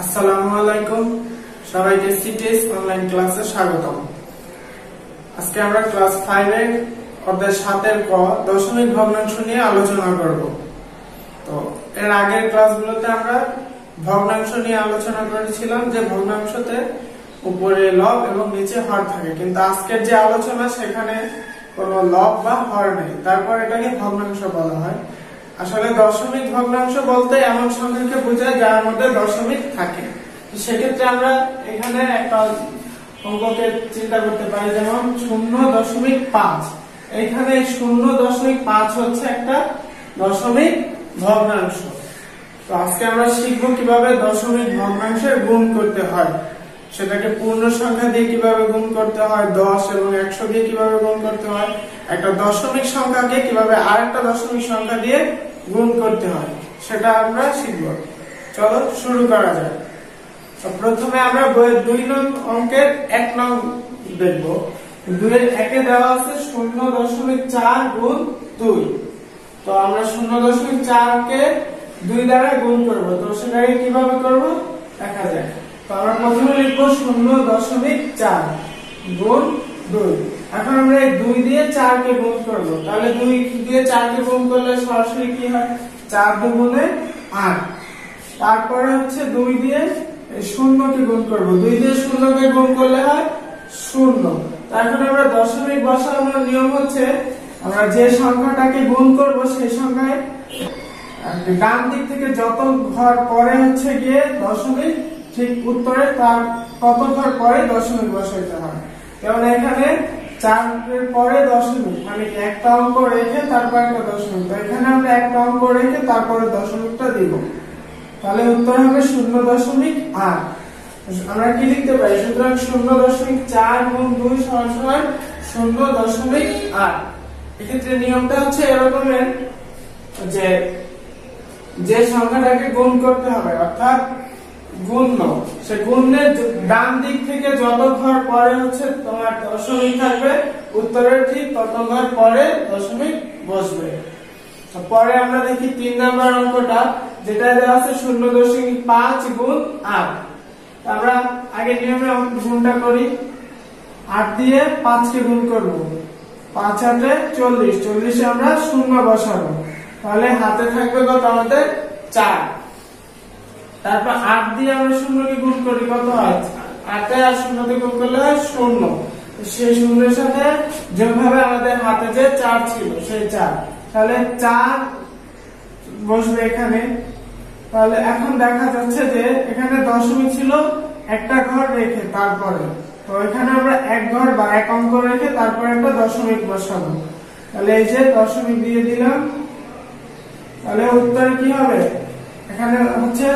আসসালামু আলাইকুম, সবাইকে সিটিএস অনলাইন ক্লাসে স্বাগতম। আজকে আমরা ক্লাস 5 এর অধ্যায় 7 এর ক দশমিক ভগ্নাংশ নিয়ে আলোচনা করব। তো এর আগের ক্লাসগুলোতে আমরা ভগ্নাংশ নিয়ে আলোচনা করেছিলাম যে ভগ্নাংশতে উপরে লব এবং নিচে হর থাকে, কিন্তু আজকের যে আলোচনা সেখানে কোনো লব বা হর নেই, তারপর এটাকে ভগ্নাংশ বলা হয়। আসলে দশমিক ভগ্নাংশ বলতে এমন সংখ্যাকে বোঝায় যার মধ্যে দশমিক থাকে। সেক্ষেত্রে আমরা এখানে একটা অঙ্ককে চিন্তা করতে পারি, যেমন 0.5। এখানে 0.5 হচ্ছে একটা দশমিক ভগ্নাংশ। তো আজকে আমরা শিখবো কিভাবে দশমিক ভগ্নাংশের গুণ করতে হয়, সেটাকে পূর্ণ সংখ্যা দিয়ে কিভাবে গুণ করতে হয়, 10 এবং 100 দিয়ে কিভাবে গুণ করতে হয়, একটা দশমিক সংখ্যাকে কিভাবে আরেকটা দশমিক সংখ্যা দিয়ে গুণ করতে হয়, সেটা আমরা শিখব। চলো শুরু করা যাক। তো প্রথমে আমরা বইয়ের 2 নং অঙ্কের 1 নং দেখব। 2 এর 1 এ দেওয়া আছে 0.4 গুণ 2। তো আমরা 0.4 কে 2 দ্বারা গুণ করব। তো সেটাকে কিভাবে করব দেখা যাক। তো আমরা প্রথমে লিখব 0.4 গুণ 2। এখন আমরা এই 2 দিয়ে 4 কে গুণ করব। তাহলে 2 দিয়ে 4 কে গুণ করলে সরাসরি কি হয়, 4 দুগুণে 8। তারপরে হচ্ছে 2 দিয়ে 0 কে গুণ করব। 2 দিয়ে 0 কে গুণ করলে হয় 0। এখন আমরা দশমিক বসানোর নিয়ম হচ্ছে, আমরা যে সংখ্যাটাকে গুণ করব সেই সংখ্যায় ডান দিক থেকে যত ঘর পরে হচ্ছে গিয়ে দশমিক, ঠিক উত্তরে তার তত ঘর পরে দশমিক বসাইতে হয়। যেমন এখানে 4 এর পরে দশমিক, মানে একটা অঙ্ক রেখে তারপর একটা দশমিক। তো এখানে আমরা একটা অঙ্ক রেখে তারপরে দশমিকটা দিব, তাহলে উত্তর হবে 0.8। আমরা কি লিখতে পারি, সুতরাং 0.4 গুণ 2 সমান 0.8। এক্ষেত্রে নিয়মটা হচ্ছে এরকমের যে যে সংখ্যাটাকে গুণ করতে হবে, অর্থাৎ গুণ্য, সে গুণের ডান দিক থেকে যত ঘর পরে হচ্ছে তোমার দশমিক থাকবে, উত্তরের ঠিক তত ঘর পরে দশমিক বসবে। পরে আমরা দেখি 3 নাম্বার অঙ্কটা, যেটা দেওয়া আছে 0.5 গুণ 8। আমরা আগে নিয়মে গুণটা করি। 8 দিয়ে 5 কে গুণ করব। 5 8 40, 40 এ আমরা 0 বসাবো, তাহলে হাতে থাকবে কত আমাদের 4। তারপর 8 দিয়ে আমরা 0 কে গুণ করি, কত হয় 8 এ আর 0 কে গুণ করলে হয় 0। সেই 0 এর সাথে যেভাবে আমাদের হাতে যে 4 ছিল সেই 4, তাহলে 4 বসবে এখানে। তাহলে এখন দেখা যাচ্ছে যে এখানে দশমিক ছিল একটা ঘর রেখে, তারপরে তো এখানে আমরা এক ঘর বা এক অঙ্ক রেখে তারপরে একটা দশমিক বসাবো। তাহলে এই যে দশমিক দিয়ে দিলাম, তাহলে উত্তরে কি হবে, এখানে হচ্ছে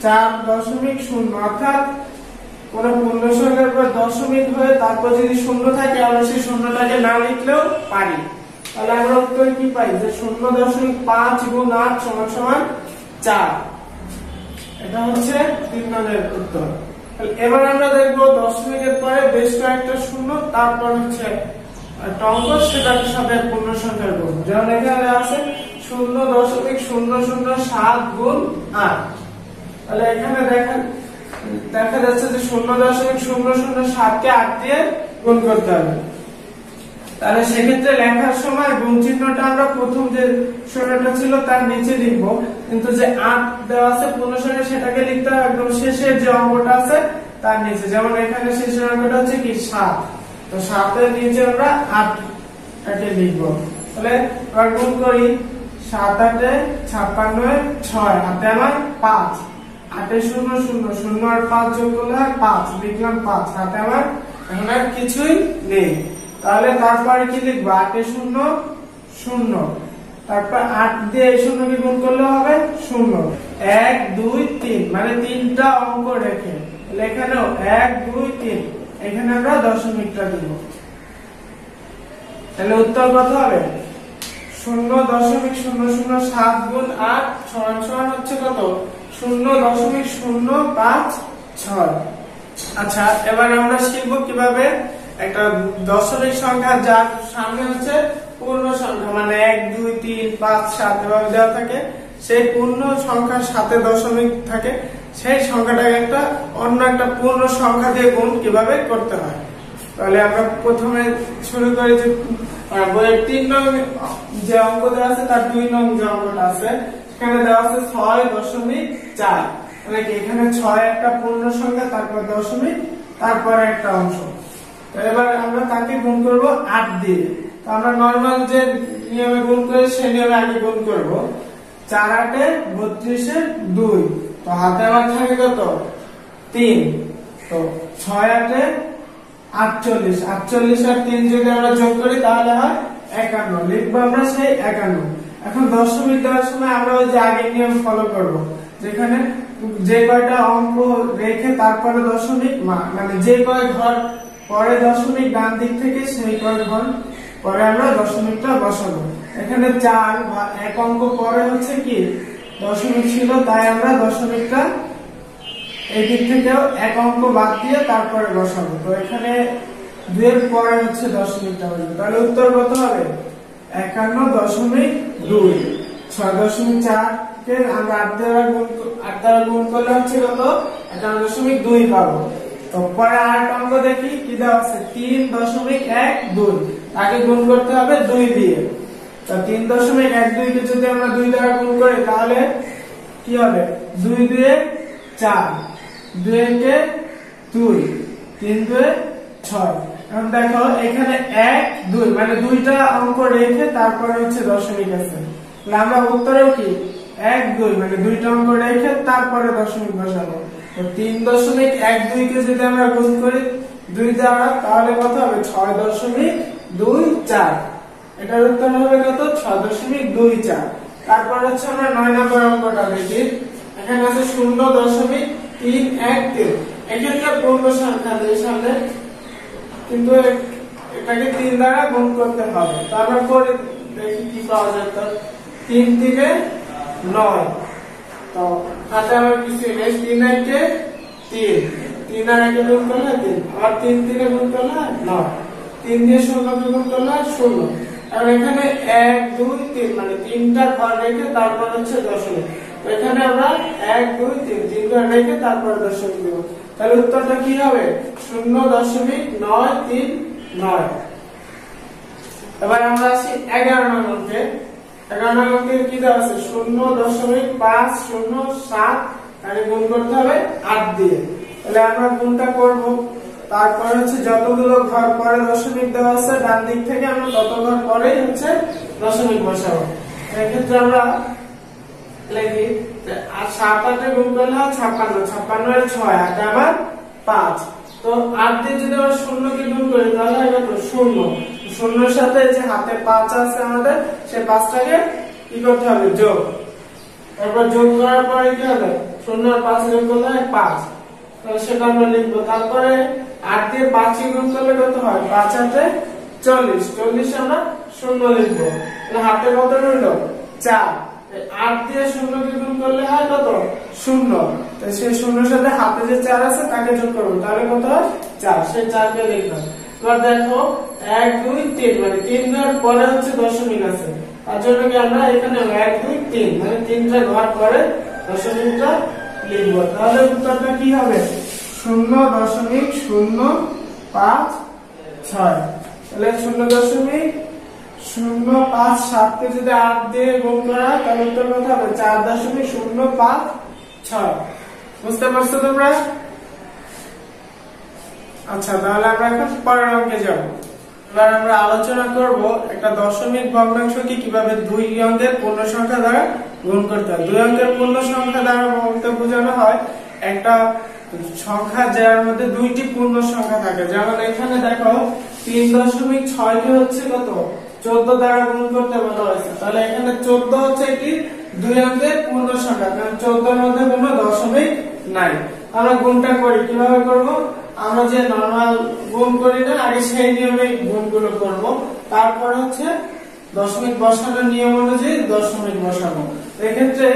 4.0। অর্থাৎ কোন পূর্ণ সংখ্যার পর দশমিক হয়ে তারপর যদি 0 থাকে আমরা সেই শূন্যটাকে না লিখলেও পারি। তাহলে আমরা উত্তরে কি পাই, যে 0.5 গুণ 8 সমান 4। এটা হচ্ছে 3 নম্বরের উত্তর। এবার আমরা দেখবো দশমিকের পরে বেশ কয়েকটা শূন্য, তারপর হচ্ছে একটা অঙ্ক, সেটার সাথে পূর্ণ সংখ্যার গুণ। যেমন এখানে আছে 0.007 গুণ 8। তাহলে এখানে দেখা যাচ্ছে যে 0.007 কে 8 দিয়ে গুণ করতে হবে। তাহলে সেক্ষেত্রে লেখার সময় গুণ চিহ্নটা আমরা প্রথম যে শূন্যটা ছিল তার নিচে লিখবো, কিন্তু যে 8 দেওয়া আছে পূর্ণ সংখ্যা সেটাকে লিখতে হবে একদম শেষের যে অঙ্কটা আছে তার নিচে। যেমন এখানে শেষের অঙ্কটা হচ্ছে কি 7, তো 7 এর নিচে আমরা 8 টাকে লিখবো। তাহলে আমরা গুণ করি, 7 8 56 6, হাতে আমার 5, 8 এ 0 0 0 আর 5 যোগ করলে হয় 5, লিখলাম 5, হাতে আমার এখন আর কিছুই নেই। তাহলে তারপরে কি লিখবো, 8 এ 0 0, তারপর 8 দিয়ে 0 কে গুণ করলে হবে 0, 1 2 3, মানে 3টা অঙ্ক রেখে। তাহলে এখানেও 1 2 3, এখানে আমরা দশমিকটা দিব। তাহলে উত্তর কত হবে, 0.007 গুণ 8 সমান হচ্ছে কত, 0.056। আচ্ছা, এবার আমরা শিখবো কিভাবে একটা দশমিক সংখ্যা যার সামনে হচ্ছে পূর্ণ সংখ্যা, মানে 1 2 3 5 7 এভাবে দেওয়া থাকে, সেই পূর্ণ সংখ্যার সাথে দশমিক থাকে, সেই সংখ্যাটাকে একটা অন্য একটা পূর্ণ সংখ্যা দিয়ে গুণ কিভাবে করতে হয়। তাহলে আমরা প্রথমে শুরু করি যে বইয়ের 3 নং যে অঙ্ক দেওয়া আছে তার 2 নং যে অঙ্কটা আছে সেখানে দেওয়া আছে 6.4, মানে কি এখানে 6 একটা পূর্ণ সংখ্যা, তারপর দশমিক, তারপরে একটা অংশ। তো এবার আমরা তাকে গুণ করব 8 দিয়ে। তো আমরা নরমাল যে নিয়মে গুণ করি সেই নিয়মে আগে গুণ করব। 4 8 32 2, তো হাতে আমার থাকে কত 3, তো 6 8 48, 48 আর 3 যদি আমরা যোগ করি তাহলে হয় 51, লিখবো আমরা সেই 51। এখন দশমিক দেওয়ার সময় আমরা ওই যে আগের নিয়ম ফলো করব, যেখানে যে কয়টা অঙ্ক রেখে তারপরে দশমিক, মানে যে কয় ঘর পরে দশমিক ডান দিক থেকে সেই কয় ঘর পরে আমরা দশমিকটা বসাবো। এখানে 4 বা 1 অঙ্ক পরে হচ্ছে কি দশমিক ছিল, তাই আমরা দশমিকটা এই দিক থেকেও 1 অঙ্ক বাদ দিয়ে তারপরে বসাবো। তো এখানে 2 এর পরে হচ্ছে দশমিকটা বসবে, তাহলে উত্তর কত হবে 51.2। 6.4 কে আমরা 8 দ্বারা গুণ করলে হচ্ছে কত 51.2 পাবো। তো পরে 8 অঙ্ক দেখি কি দেওয়া আছে 3.12, তাকে গুণ করতে হবে 2 দিয়ে। তো 3.12 কে যদি আমরা 2 দ্বারা গুণ করি তাহলে কি হবে 2 2 4, 2 কে 2, 3 2 6। এখন দেখো এখানে 1 2 মানে দুইটা অঙ্ক রেখে তারপরে হচ্ছে দশমিক আছে, তাহলে আমরা উত্তরেও কি 1 2 মানে দুইটা অঙ্ক রেখে তারপরে দশমিক বসাবো। তো 3.12 কে যদি আমরা গুণ করি 2 দ্বারা তাহলে কত হবে 6.24, এটার উত্তর হবে কত 6.24। তারপর হচ্ছে আমরা 9 নম্বর অঙ্কটা দেখি। এখানে আছে 0.313, এক্ষেত্রে পূর্ণ সংখ্যা দিয়ে সামনে, কিন্তু এটাকে 3 দ্বারা গুণ করতে হবে। তো আমরা করে দেখি কি পাওয়া যায়। তো 3 3 9, তো হাতে আমার কিছু নেই, 3 1 3, 3 আর 1 গুণ করলে 3, আর 3 3 গুণ করলে 9, 3 দিয়ে 0 কে গুণ করলে 0। আর এখানে 1 2 3 মানে তিনটা ঘর রেখে তারপর হচ্ছে দশমিক। তো এখানে আমরা 1 2 3 তিন ঘর রেখে তারপর দশমিক দেব, তাহলে উত্তরটা কি হবে 0.939। এবার আমরা আসি 11 নং অঙ্কে। 11 নং অঙ্কে কি দেওয়া আছে 0.507, তাহলে গুণ করতে হবে 8 দিয়ে। তাহলে আমরা গুণটা করব, তারপর হচ্ছে যতগুলো ঘর পরে দশমিক দেওয়া আছে ডান দিক থেকে আমরা তত ঘর পরেই হচ্ছে দশমিক বসাবো। এক্ষেত্রে আমরা লিখি আর 7 8 গুণ করলে হয় 56, 56 এর 6 আর আবার 5। তো 8 দিয়ে যদি আমরা 0 কে গুণ করি তাহলে হয় কত 0, 0 এর সাথে যে হাতে 5 আছে আমাদের সেই 5টাকে কি করতে হবে যোগ। তারপর যোগ করার পরে কি হবে 0 আর 5 যোগ করলে হয় 5, তাহলে সেটা আমরা লিখবো। তারপরে 8 দিয়ে 5 কে গুণ করলে কত হয় 5 8 40, 40 আমরা 0 লিখবো, তাহলে হাতে কত রইল 4। 8 দিয়ে 0 কে গুণ করলে হয় কত 0, তো সেই 0 এর সাথে হাতে যে 4 আছে তাকে যোগ করব, তাহলে কত হয় 4, সেই 4 কে লিখলাম। এবার দেখো 1 2 3 মানে 3 ঘর পরে হচ্ছে দশমিক আছে, তার জন্য কি আমরা এখানে 1 2 3 মানে 3টা ঘর পরে দশমিকটা লিখবো। তাহলে উত্তরটা কি হবে 0.056, তাহলে 0.057 কে যদি 8 দিয়ে গুণ করা হয় তাহলে উত্তর কত হবে 4.056। বুঝতে পারছো তোমরা? আচ্ছা, তাহলে আমরা এখন পরের অঙ্কে যাব। এবার আমরা আলোচনা করব একটা দশমিক ভগ্নাংশকে কিভাবে 2 অঙ্কের পূর্ণ সংখ্যা দ্বারা গুণ করতে হয়। 2 অঙ্কের পূর্ণ সংখ্যা দ্বারা বলতে বোঝানো হয় একটা সংখ্যা যার মধ্যে 2টি পূর্ণ সংখ্যা থাকে। যেমন এখানে দেখো 3.6 কে হচ্ছে কত 14 দ্বারা গুণ করতে বলা হয়েছে, তাহলে এখানে 14 হচ্ছে একটি 2 অঙ্কের পূর্ণ সংখ্যা, কারণ 14 এর মধ্যে কোনো দশমিক নাই। আমরা গুণটা করি, কিভাবে করব আমরা যে নরমাল গুণ করি না আগে সেই নিয়মে গুণগুলো করব, তারপর হচ্ছে দশমিক বসানোর নিয়ম অনুযায়ী দশমিক বসাবো। এক্ষেত্রে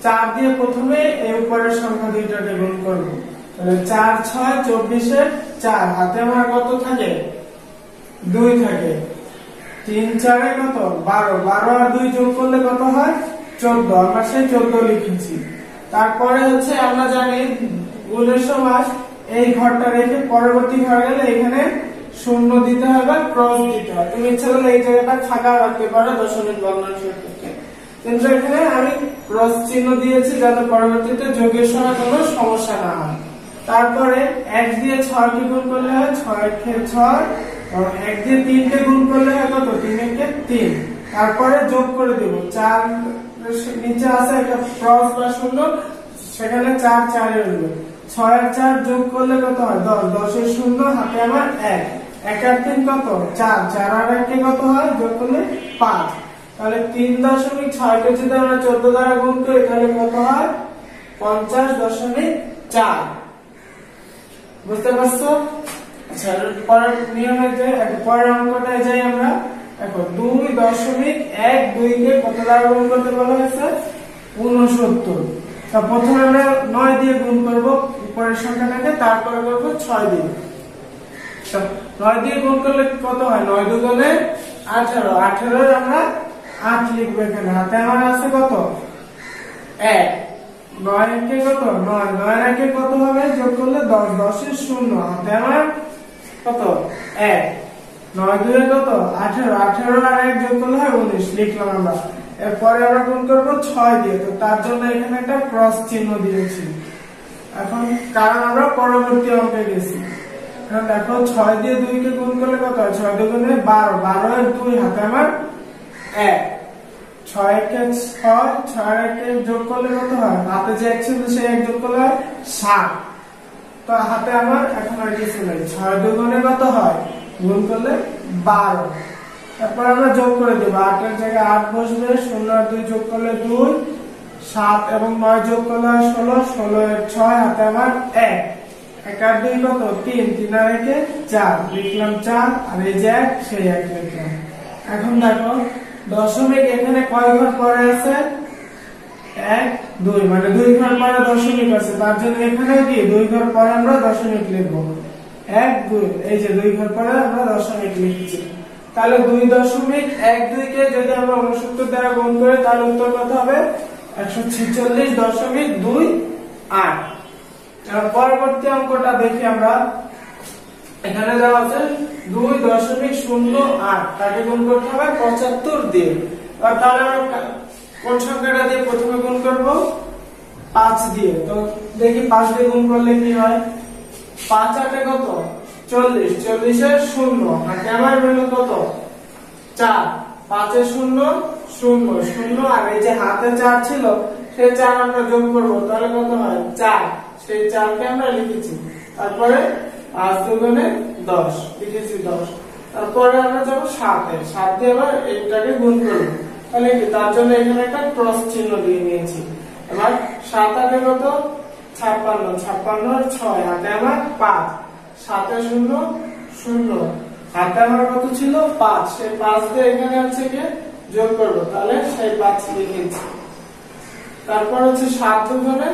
4 দিয়ে প্রথমে এই উপরের সংখ্যা দুইটাকে গুণ করব, তাহলে 4 6 24 এর 4, হাতে আমার কত থাকে 2 থাকে, 3 4 এ কত 12, 12 আর 2 যোগ করলে কত হয় 14, আমরা সেই 14 লিখেছি। তারপরে হচ্ছে আমরা জানি গুণের সময় এই ঘরটা রেখে পরবর্তী ঘরে গেলে এখানে শূন্য দিতে হয় বা ক্রস দিতে হয়। তুমি ইচ্ছা করলে এই জায়গাটা ফাঁকা রাখতে পারো দশমিক ভগ্নাংশের ক্ষেত্রে, কিন্তু এখানে আমি ক্রস চিহ্ন দিয়েছি যাতে পরবর্তীতে যোগের সময় কোনো সমস্যা না হয়। তারপরে 1 দিয়ে 6 কে গুণ করলে হয় 6 কে 6, এবং 1 দিয়ে 3 কে গুণ করলে হয় কত 3 কে 3। তারপরে যোগ করে দেব 4 নিচে আছে একটা ক্রস বা শূন্য, সেখানে 4 4 এর হবে 6 আর 4 যোগ করলে কত হয় 10, 10 এর শূন্য হাতে আমার 1, 1 আর 3 কত 4, 4 আর 1 কে কত হয় যোগ করলে 5। তাহলে 3.6 কে যদি আমরা 14 দ্বারা গুণ করি তাহলে কত হয় 50.4। বুঝতে পারছো? আচ্ছা, পরের নিয়মে যে পরের অঙ্কটায় যাই আমরা। দেখো 2.12 কে কত দ্বারা গুণ করতে বলা হয়েছে 69। তা প্রথমে আমরা 9 দিয়ে গুণ করব উপরের সংখ্যাটাকে, তারপরে করব 6 দিয়ে। 9 দিয়ে গুণ করলে কত হয় 9 দুগুণে 18, 18 এর আমরা 8 লিখবো এখানে, হাতে আমার আছে কত 1, 9 কে কত 9, 9 কে কত হবে যোগ করলে 10, 10 এর শূন্য হাতে আমার কত 1, 9 2 কত 18, 18 আর 1 যোগ করলে হয় 19 লিখলাম আমরা। এরপরে আমরা গুণ করব 6 দিয়ে, তো তার জন্য এখানে একটা ক্রস চিহ্ন দিয়েছি এখন, কারণ আমরা পরবর্তী অঙ্কে গেছি। এখন দেখো 6 দিয়ে 2 কে গুণ করলে কত হয় 6 দুগুণে 12, 12 এর 2 হাতে আমার 1, 6 কে 6, 6 এর 1 যোগ করলে কত হয় হাতে যে 1 ছিল সেই 1 যোগ করলে 7। তো হাতে আমার এখন আর কিছু নেই, 6 দুগুণে কত হয় গুণ করলে 12। তারপর আমরা যোগ করে দেব, 8 এর জায়গায় 8 বসবে, 0 আর 2 যোগ করলে 2, 7 এবং 9 যোগ করলে 16, 16 এর 6 হাতে আমার 1, 1 আর 2 কত 3, 3 আর 1 4 লিখলাম 4, আর এই যে 1 সেই 1 লিখলাম। এখন দেখো দশমিক এখানে কয় ঘর পরে আছে 1 2, মানে 2 ঘর পরে দশমিক আছে, তার জন্য এখানে কি 2 ঘর পরে আমরা দশমিক লিখবো 1 2, এই যে 2 ঘর পরে আমরা দশমিক লিখছি। তাহলে 2.12 কে যদি আমরা 69 দ্বারা গুণ করি তাহলে উত্তর কত হবে 146.28। আর পরবর্তী অঙ্কটা দেখি আমরা। এখানে দেওয়া আছে 2.08, তাকে গুণ করতে হবে 75 দিয়ে। আর তাহলে আমরা কোন সংখ্যাটা দিয়ে প্রথমে গুণ করব 5 দিয়ে। তো দেখি 5 দিয়ে গুণ করলে কি হয়, 5 8 কত 40, 40 এর 0 হাতে আমার হলো কত 4, 5 এর 0 0 0, আর এই যে হাতে 4 ছিল সেই 4 আমরা যোগ করব, তাহলে কত হয় 4, সেই 4 কে আমরা লিখেছি। তারপরে 5 দুগুণে 10 লিখেছি 10। তারপরে আমরা যাব 7 এ, 7 দিয়ে আবার এটাকে গুণ করব, তাহলে কি তার জন্য এখানে একটা ক্রস চিহ্ন দিয়ে নিয়েছি। এবার 7 8 কত 56, 56 আর 6 হাতে আমার 5, 7 এর 0 0 হাতে আমার কত ছিল 5, সেই 5 দিয়ে এখানে হচ্ছে কি যোগ করব, তাহলে সেই 5 লিখেছি। তারপর হচ্ছে 7 দুগুণে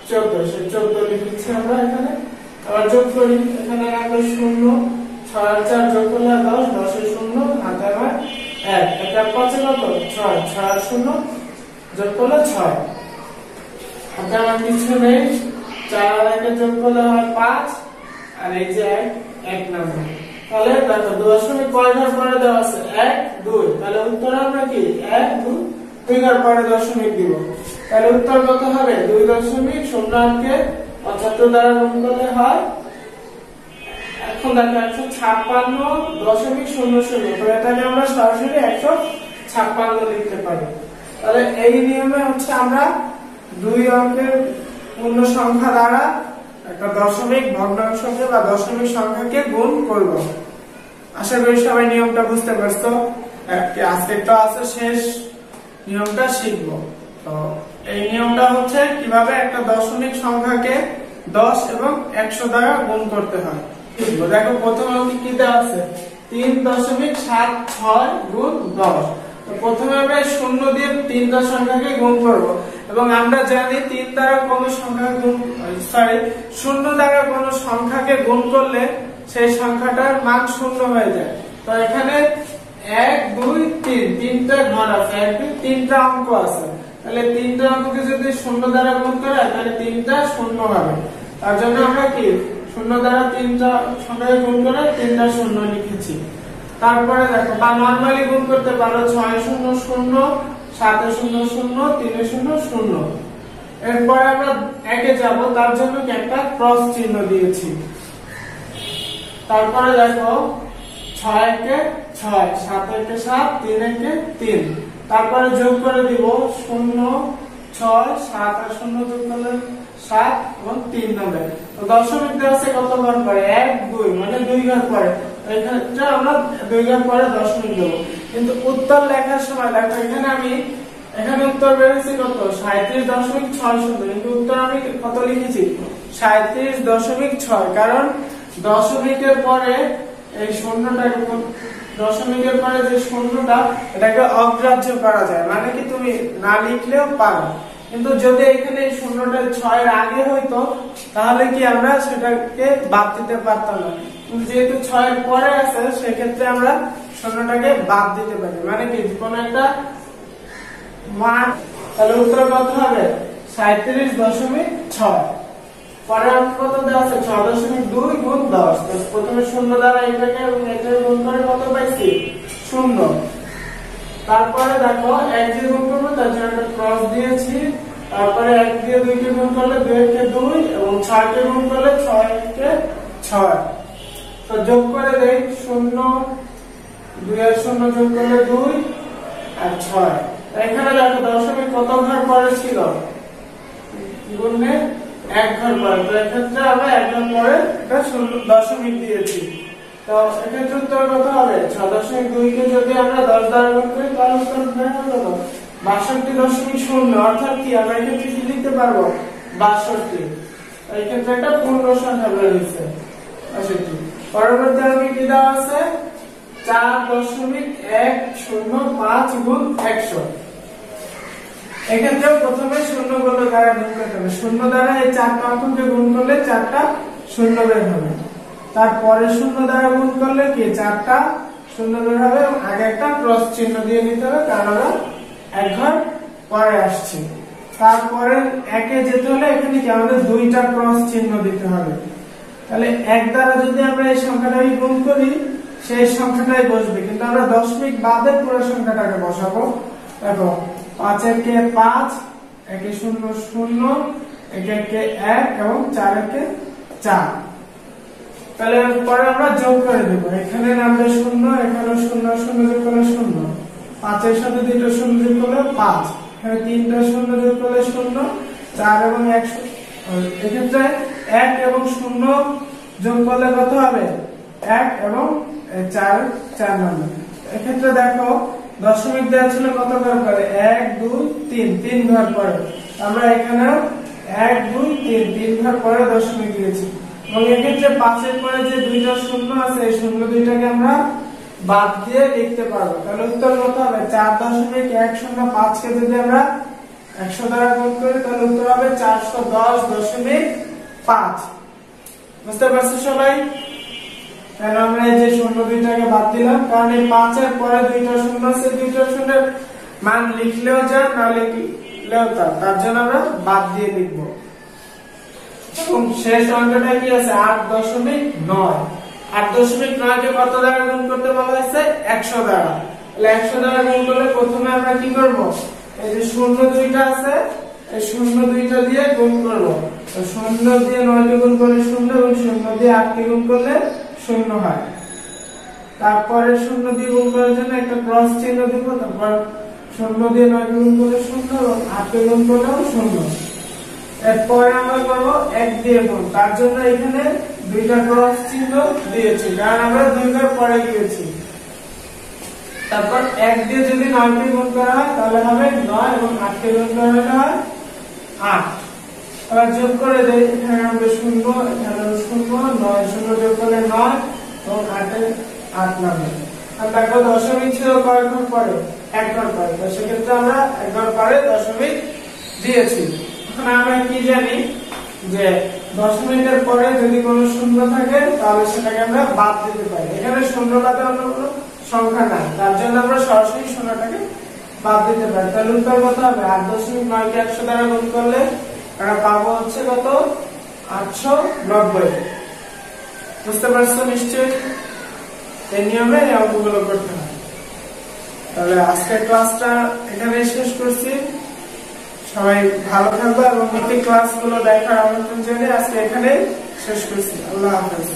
14, সেই 14 লিখেছি আমরা এখানে। আবার যোগ করি, এখানে রাখবো 0, 6 আর 4 যোগ করলে 10, 10 এর 0 হাতে আমার 1, 1 আর 5 কত 6, 6 আর 0 যোগ করলে 6 হাতে আমার কিছু নেই, 4 আর 1 যোগ করলে হয় 5, আর এই যে 1 নম্বর। তাহলে দেখো দশমিক কয় ঘর পরে দেওয়া আছে 1 2, তাহলে উত্তর আমরা কি 1 2 2 ঘর পরে দশমিক দিব। তাহলে উত্তর কত হবে 2.08 কে 75 দ্বারা গুণ করলে হয়, এখন দেখো 156.00, তো এটাকে আমরা সরাসরি 156 লিখতে পারি। তাহলে এই নিয়মে হচ্ছে আমরা 2 অঙ্কের পূর্ণ সংখ্যা দ্বারা একটা দশমিক ভগ্নাংশকে বা দশমিক সংখ্যাকে গুণ করব। আশা করি সবাই নিয়মটা বুঝতে পারছো। আজকে ক্লাসে শেষ নিয়মটা শিখব। তো এই নিয়মটা হচ্ছে কিভাবে একটা দশমিক সংখ্যাকে 10 এবং 100 দ্বারা গুণ করতে হয়। দেখো প্রথম অঙ্কে কি দেওয়া আছে 3.76 গুণ 10। তো প্রথমে আমরা 0 দিয়ে 3টা সংখ্যাকে গুণ করব, এবং আমরা জানি 3 দ্বারা কোনো সংখ্যা গুণ 0 দ্বারা কোনো সংখ্যাকে গুণ করলে সেই সংখ্যাটার মান 0 হয়ে যায়। তো এখানে 1 2 3 তিনটা ঘর আছে, 1 2 3টা অঙ্ক আছে। তাহলে তিনটা অঙ্ককে যদি শূন্য দ্বারা গুণ করা হয় তাহলে তিনটা শূন্য হবে। তার জন্য আমরা কি শূন্য দ্বারা তিনটা সংখ্যাকে গুণ করে তিনটা শূন্য লিখেছি। তারপরে দেখো বা নরমালি গুণ করতে পারো 6 0 0 7 0 0 3 0 0। এরপরে আমরা একে যাব, তার জন্য কি একটা ক্রস চিহ্ন দিয়েছি। তারপরে দেখো 6 কে 6 7 কে 7 3 কে 3। তারপরে যোগ করে দিব 0 6 7 আর 0 যোগ করলে 7 এবং 3 হবে। তো দশমিক দেওয়া আছে কত ঘর পরে 1 2 মানে 2 ঘর পরে। এখানে আমরা 2 ঘর পরে দশমিক দেব। কিন্তু উত্তর লেখার সময় দেখো এখানে উত্তর বেরিয়েছে কত 37.60, কিন্তু উত্তর আমি কত লিখেছি 37.6, কারণ দশমিকের পরে এই শূন্যটাকে দশমিকের পরে যে শূন্যটা এটাকে অগ্রাহ্য করা যায়, মানে কি তুমি না লিখলেও পারো। কিন্তু যদি এখানে এই শূন্যটা 6 এর আগে হইতো তাহলে কি আমরা সেটাকে বাদ দিতে পারতাম না, কিন্তু যেহেতু 6 এর পরে আছে সেক্ষেত্রে আমরা শূন্যটাকে বাদ দিতে পারি, মানে কি কোনো একটা মান। তাহলে উত্তর কত হবে 37.6। পরে কত দেওয়া আছে 6.2 গুণ 10। তো প্রথমে শূন্য দ্বারা এটাকে এবং এটাকে গুণ করে কত পাইছি 0। তারপরে দেখো 1 দিয়ে গুণ করব, তার জন্য একটা ক্রস দিয়েছি। তারপরে 1 দিয়ে 2 কে গুণ করলে 2 কে 2 এবং 6 কে গুণ করলে 6 কে 6। তো যোগ করে দেই 0 2 আর 0 যোগ করলে 2 আর 6। এখানে দেখো দশমিক কত ঘর পরে ছিল গুণে 1 ঘর পরে। তো এক্ষেত্রে আমরা 1 ঘর পরে এটা দশমিক দিয়েছি। তো এক্ষেত্রে উত্তর কত হবে 6.2 কে যদি আমরা 10 দ্বারা গুণ করি তাহলে উত্তর হবে কত 62.0। অর্থাৎ কি আমরা এক্ষেত্রে কি লিখতে পারবো 62। এই ক্ষেত্রে একটা পূর্ণ সংখ্যা বেরিয়েছে 62। পরবর্তী আমি কি দেওয়া আছে 4.105 গুণ 100। এক্ষেত্রে প্রথমে শূন্য গুণ দ্বারা গুণ করতে হবে। শূন্য দ্বারা এই 4টা অঙ্ককে গুণ করলে 4টা শূন্য বের হবে। তারপরে শূন্য দ্বারা গুণ করলে কি 4টা শূন্য বের হবে এবং আগে একটা ক্রস চিহ্ন দিয়ে নিতে হবে, কারণ আমরা 1 ঘর পরে আসছি। তারপরে একে যেতে হলে এখানে কি আমাদের 2টা ক্রস চিহ্ন দিতে হবে। তাহলে 1 দ্বারা যদি আমরা এই সংখ্যাটাকে গুণ করি সেই সংখ্যাটাই বসবে, কিন্তু আমরা দশমিক বাদে পুরো সংখ্যাটাকে বসাবো। দেখো 5 একে 5 একে 0 0 একে 1 এবং 4 একে 4। তাহলে পরে আমরা যোগ করে দেব। এখানে নামবে 0, এখানে 0 0 যোগ করলে 0, 5 এর সাথে 2টা 0 যোগ করলে 5, এখানে 3টা 0 যোগ করলে 0, 4 এবং 1। এক্ষেত্রে 1 এবং 0 যোগ করলে কত হবে 1 এবং 4 নম্বর। এক্ষেত্রে দেখো দশমিক দেওয়া ছিল কত ঘর পরে 1 2 3 ঘর পরে। আমরা এখানে 1 2 3 ঘর পরে দশমিক দিয়েছি। এবং এক্ষেত্রে 5 এর পরে যে 2টা শূন্য আছে এই শূন্য দুইটাকে আমরা বাদ দিয়ে লিখতে পারবো। তাহলে উত্তর কত হবে 4.105 কে যদি আমরা 100 দ্বারা গুণ করি তাহলে উত্তর হবে 410.5। বুঝতে পারছো সবাই? তাহলে আমরা এই যে শূন্য দুইটাকে বাদ দিলাম, কারণ এই 5 এর পরে 2টা শূন্য আছে, 2টা শূন্যের মান লিখলেও যায় না লিখলেও তার জন্য আমরা বাদ দিয়ে লিখব। এবং শেষ অঙ্কটা কি আছে 8.9। 8.9 কে কত দ্বারা গুণ করতে বলা হয়েছে 100 দ্বারা। তাহলে 100 দ্বারা গুণ করলে প্রথমে আমরা কি করব এই যে শূন্য দুইটা আছে এই শূন্য দুইটা দিয়ে গুণ করব। তো শূন্য দিয়ে 9 কে গুণ করলে 0 এবং শূন্য দিয়ে 8 কে গুণ করলে 0 হয়। তারপরে 0 দিয়ে গুণ করার জন্য একটা ক্রস চিহ্ন দিব। তারপর 0 দিয়ে 9 কে গুণ করলে 0 এবং 8 কে গুণ করলেও 0। এরপরে আমরা করব 1 দিয়ে গুণ, তার জন্য এখানে 2টা ক্রস চিহ্ন দিয়েছি, কারণ আমরা 2 ঘর পরে গিয়েছি। তারপর 1 দিয়ে যদি 9 কে গুণ করা হয় তাহলে হবে 9 এবং 8 কে গুণ করা হয় 8। আবার যোগ করে দেই, এখানে হবে 0, এখানে 0, 9 0 যোগ করলে 9 এবং 8 এ 8 নামে। আর দেখো দশমিক ছিল কয় ঘর পরে 1 ঘর পরে। তো সেক্ষেত্রে আমরা 1 ঘর পরে দশমিক দিয়েছি। এখন আমরা কি জানি যে দশমিকের পরে যদি কোনো শূন্য থাকে তাহলে সেটাকে আমরা বাদ দিতে পারি। এখানে শূন্য বাদে অন্য কোনো সংখ্যা নাই, তার জন্য আমরা সরাসরি শূন্যটাকে বাদ দিতে পারি, তাহলে উত্তর কত হবে? 8.9 কে 100 দ্বারা গুণ করলে আমরা পাবো হচ্ছে কত? 890। বুঝতে পারছো নিশ্চয়ই? এই নিয়মে এই অঙ্কগুলো করতে হয়। তাহলে আজকের ক্লাসটা এখানে শেষ করছি। সবাই ভালো থাকবে এবং প্রতি ক্লাসগুলো দেখার আমন্ত্রণ জানিয়ে আজকে এখানে শেষ করছি। আল্লাহ হাফেজ।